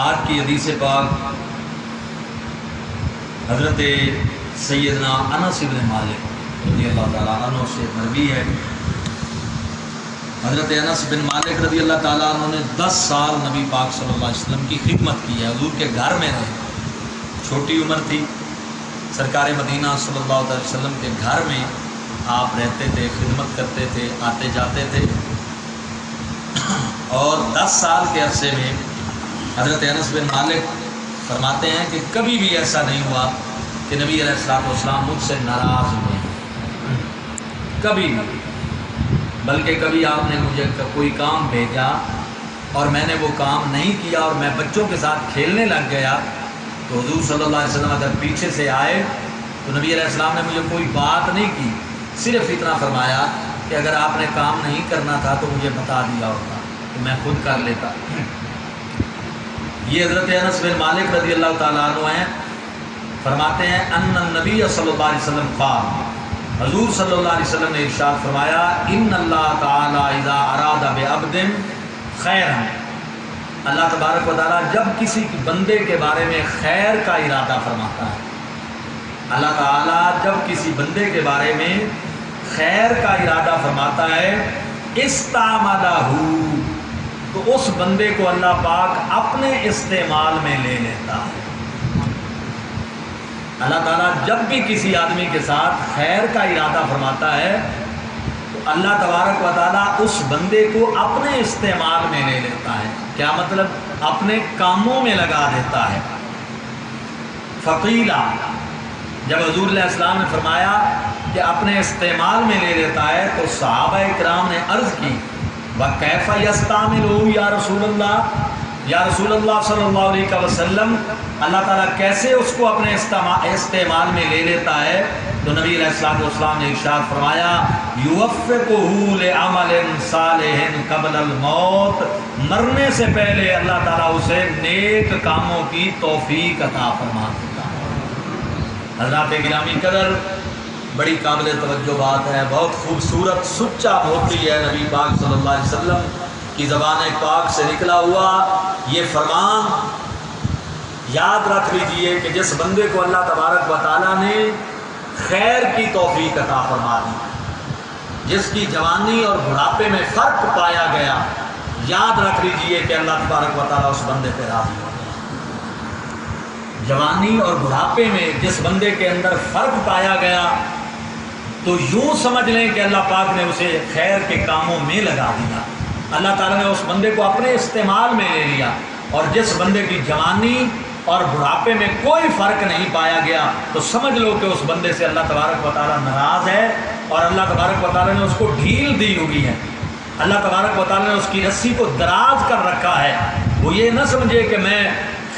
آج کی حدیث پاک حضرت سیدنا انس بن مالک رضی اللہ تعالیٰ عنہ سے مروی ہے۔ حضرت انس بن مالک رضی اللہ تعالیٰ عنہ نے 10 سال نبی پاک صلی اللہ علیہ وسلم کی خدمت کی ہے، حضور کے گھر میں رہے، چھوٹی عمر تھی، سرکار مدینہ صلی اللہ علیہ وسلم کے گھر میں آپ رہتے تھے، خدمت کرتے تھے، آتے جاتے تھے، اور 10 سال کے عرصے میں حضرت انس بن مالک فرماتے ہیں کہ کبھی بھی ایسا نہیں ہوا کہ نبی علیہ الصلوۃ والسلام مجھ سے ناراض ہوئے، کبھی نہیں، بلکہ کبھی آپ نے مجھے کوئی کام بھیجا اور میں نے وہ کام نہیں کیا اور میں بچوں کے ساتھ کھیلنے لگ گیا تو حضور صلی اللہ علیہ وسلم اگر پیچھے سے آئے تو نبی علیہ السلام نے مجھے کوئی بات نہیں کی، صرف اتنا فرمایا کہ اگر آپ نے کام نہیں کرنا تھا تو مجھے بتا دیا ہوتا تو میں خود کر لیتا۔ یہ حضرت انس بن مالک رضی اللہ تعالیٰ عنہ ہیں، فرماتے ہیں ان النبی صلی اللہ علیہ وسلم قال، حضور صلی اللہ علیہ وسلم نے ارشاد فرمایا ان اللہ تعالیٰ اذا اراد بعبد خیرا، اللہ تبارک و تعالیٰ جب کسی بندے کے بارے میں خیر کا ارادہ فرماتا ہے، اللہ تعالیٰ جب کسی بندے کے بارے میں خیر کا ارادہ فرماتا ہے استعملہ، تو اس بندے کو اللہ پاک اپنے استعمال میں لے لیتا ہے۔ اللہ تعالیٰ جب بھی کسی آدمی کے ساتھ خیر کا ارادہ فرماتا ہے تو اللہ تبارک و تعالیٰ اس بندے کو اپنے استعمال میں لے لیتا ہے۔ کیا مطلب؟ اپنے کاموں میں لگا دیتا ہے۔ فقیلہ، جب حضور علیہ السلام نے فرمایا کہ اپنے استعمال میں لے لیتا ہے تو صحابہ کرام نے عرض کی وَكَيْفَ يَسْتَعْمِلُهُ یا رسول اللہ، یا رسول اللہ صلی اللہ علیہ وسلم، اللہ تعالیٰ کیسے اس کو اپنے استعمال میں لے لیتا ہے؟ تو نبی علیہ السلام نے ارشاد فرمایا يُوَفِّقُهُ لِعَمَلٍ صَالِحٍ قَبْلَ الْمَوْتِ، مرنے سے پہلے اللہ تعالیٰ اسے نیک کاموں کی توفیق عطا فرما دیتا ہے۔ حضرات گرامی قدر، بڑی قابل توجہ بات ہے، بہت خوبصورت سچا موتی ہے، نبی پاک صلی اللہ علیہ وسلم کی زبان پاک سے نکلا ہوا یہ فرمان یاد رکھ لیجئے کہ جس بندے کو اللہ تبارک و تعالیٰ نے خیر کی توفیق عطا فرما دی، جس کی جوانی اور بڑھاپے میں فرق پایا گیا، یاد رکھ لیجئے کہ اللہ تبارک و تعالیٰ اس بندے پہ راضی ہو گیا۔ جوانی اور بڑھاپے میں جس بندے کے اندر فرق پایا گیا تو یوں سمجھ لیں کہ اللہ پاک نے اسے خیر کے کاموں میں لگا دیا، اللہ تعالیٰ نے اس بندے کو اپنے استعمال میں لے لیا، اور جس بندے کی جوانی اور بڑھاپے میں کوئی فرق نہیں پایا گیا تو سمجھ لو کہ اس بندے سے اللہ تبارک و تعالیٰ ناراض ہے اور اللہ تبارک و تعالیٰ نے اس کو ڈھیل دی ہوئی ہے، اللہ تبارک و تعالیٰ نے اس کی رسی کو دراز کر رکھا ہے۔ وہ یہ نہ سمجھے کہ میں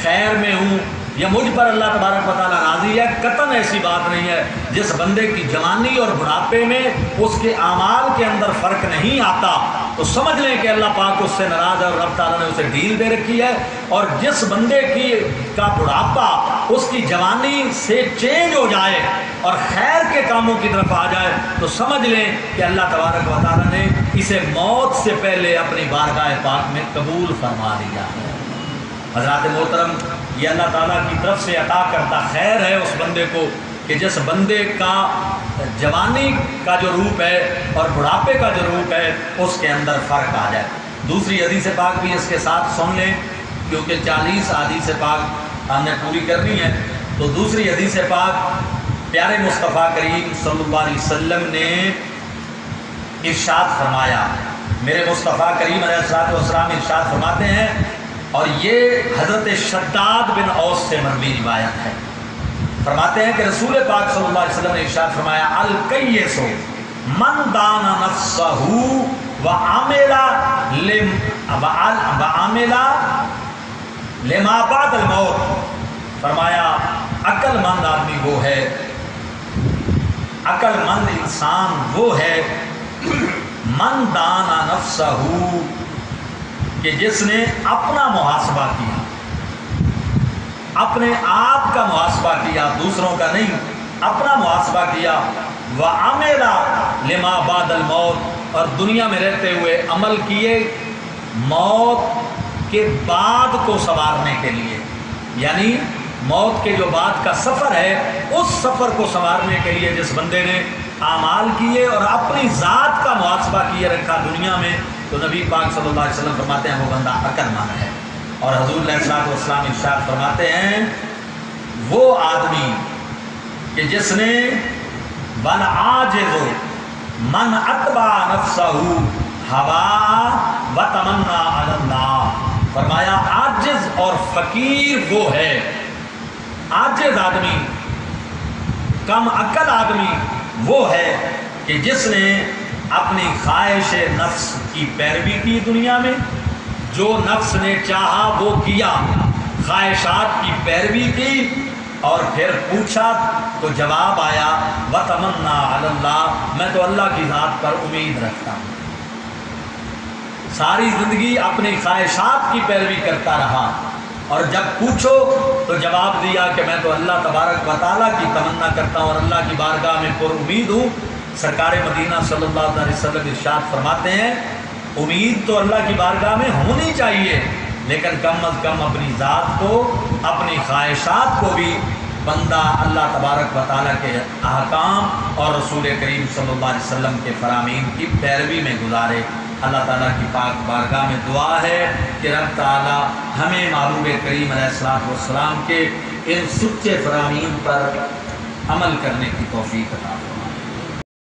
خیر میں ہوں یا مجھ پر اللہ تبارک و تعالیٰ راضی ہے، قطعاً ایسی بات نہیں ہے۔ جس بندے کی جوانی اور بڑھاپے میں اس کے اعمال کے اندر فرق نہیں آتا تو سمجھ لیں کہ اللہ پاک اس سے ناراض ہے اور رب تعالیٰ نے اسے ڈھیل دے رکھی ہے، اور جس بندے کا بڑھاپا اس کی جوانی سے چینج ہو جائے اور خیر کے کاموں کی طرف آ جائے تو سمجھ لیں کہ اللہ تبارک و تعالیٰ نے اسے موت سے پہلے اپنی بارگاہ پاک میں قبول فرما لیا ہے۔ حضرات محترم، یہ اللہ تعالیٰ کی طرف سے عطا کرتا خیر ہے اس بندے کو کہ جس بندے کا جوانی کا جو روپ ہے اور بڑھاپے کا جو روپ ہے اس کے اندر فرق آ جائے۔ دوسری حدیث پاک بھی اس کے ساتھ سن لیں کیونکہ 40 حدیث پاک ہم نے پوری کرنی ہے، تو دوسری حدیث پاک پیارے مصطفیٰ کریم صلی اللہ علیہ وسلم نے ارشاد فرمایا، میرے مصطفیٰ کریم علیہ السلام ارشاد فرماتے ہیں، اور یہ حضرت شداد بن اوس سے مروی روایت ہے، فرماتے ہیں کہ رسول پاک صلی اللہ علیہ وسلم نے ارشاد فرمایا الکیس من دان نفسہ وعمل لما بعد الموت، فرمایا عقل مند آدمی وہ ہے، عقل مند انسان وہ ہے من دان نفسہ، کہ جس نے اپنا محاسبہ کیا، اپنے آپ کا محاسبہ کیا، دوسروں کا نہیں، اپنا محاسبہ کیا، وَعَمِلَ لِمَا بَعْدَ الْمَوْتِ، اور دنیا میں رہتے ہوئے عمل کیے موت کے بعد کو سنوارنے کے لیے، یعنی موت کے جو بعد کا سفر ہے اس سفر کو سنوارنے کے لیے جس بندے نے اعمال کیے اور اپنی ذات کا محاسبہ کیے رکھا دنیا میں، تو نبی پاک صلی اللہ علیہ وسلم فرماتے ہیں وہ بندہ عقلمند ہے۔ اور حضور علیہ الصلوۃ والسلام ارشاد فرماتے ہیں وہ آدمی کہ جس نے والعاجز من اتبع نفسہ ہوا وتمنا علی اللہ، فرمایا عاجز اور فقیر وہ ہے، عاجز آدمی کم عقل آدمی وہ ہے کہ جس نے اپنی خواہش نفس کی پیروی کی دنیا میں، جو نفس نے چاہا وہ کیا، خواہشات کی پیروی کی، اور پھر پوچھا تو جواب آیا وتمنا علی اللہ، میں تو اللہ کی ذات پر امید رکھتا ہوں۔ ساری زندگی اپنی خواہشات کی پیروی کرتا رہا، اور جب پوچھو تو جواب دیا کہ میں تو اللہ تبارک و تعالیٰ کی تمنا کرتا ہوں اور اللہ کی بارگاہ میں پر امید ہوں۔ سرکار مدینہ صلی اللہ علیہ وسلم ارشاد فرماتے ہیں امید تو اللہ کی بارگاہ میں ہونی چاہیے، لیکن کم از کم اپنی ذات کو، اپنی خواہشات کو بھی بندہ اللہ تبارک و تعالیٰ کے احکام اور رسول کریم صلی اللہ علیہ وسلم کے فرامین کی پیروی میں گزارے۔ اللہ تعالیٰ کی پاک بارگاہ میں دعا ہے کہ رب تعالیٰ ہمیں محبوب کریم علیہ الصلوۃ والسلام کے ان سچے فرامین پر عمل کرنے کی توفیق عطا فرمائے۔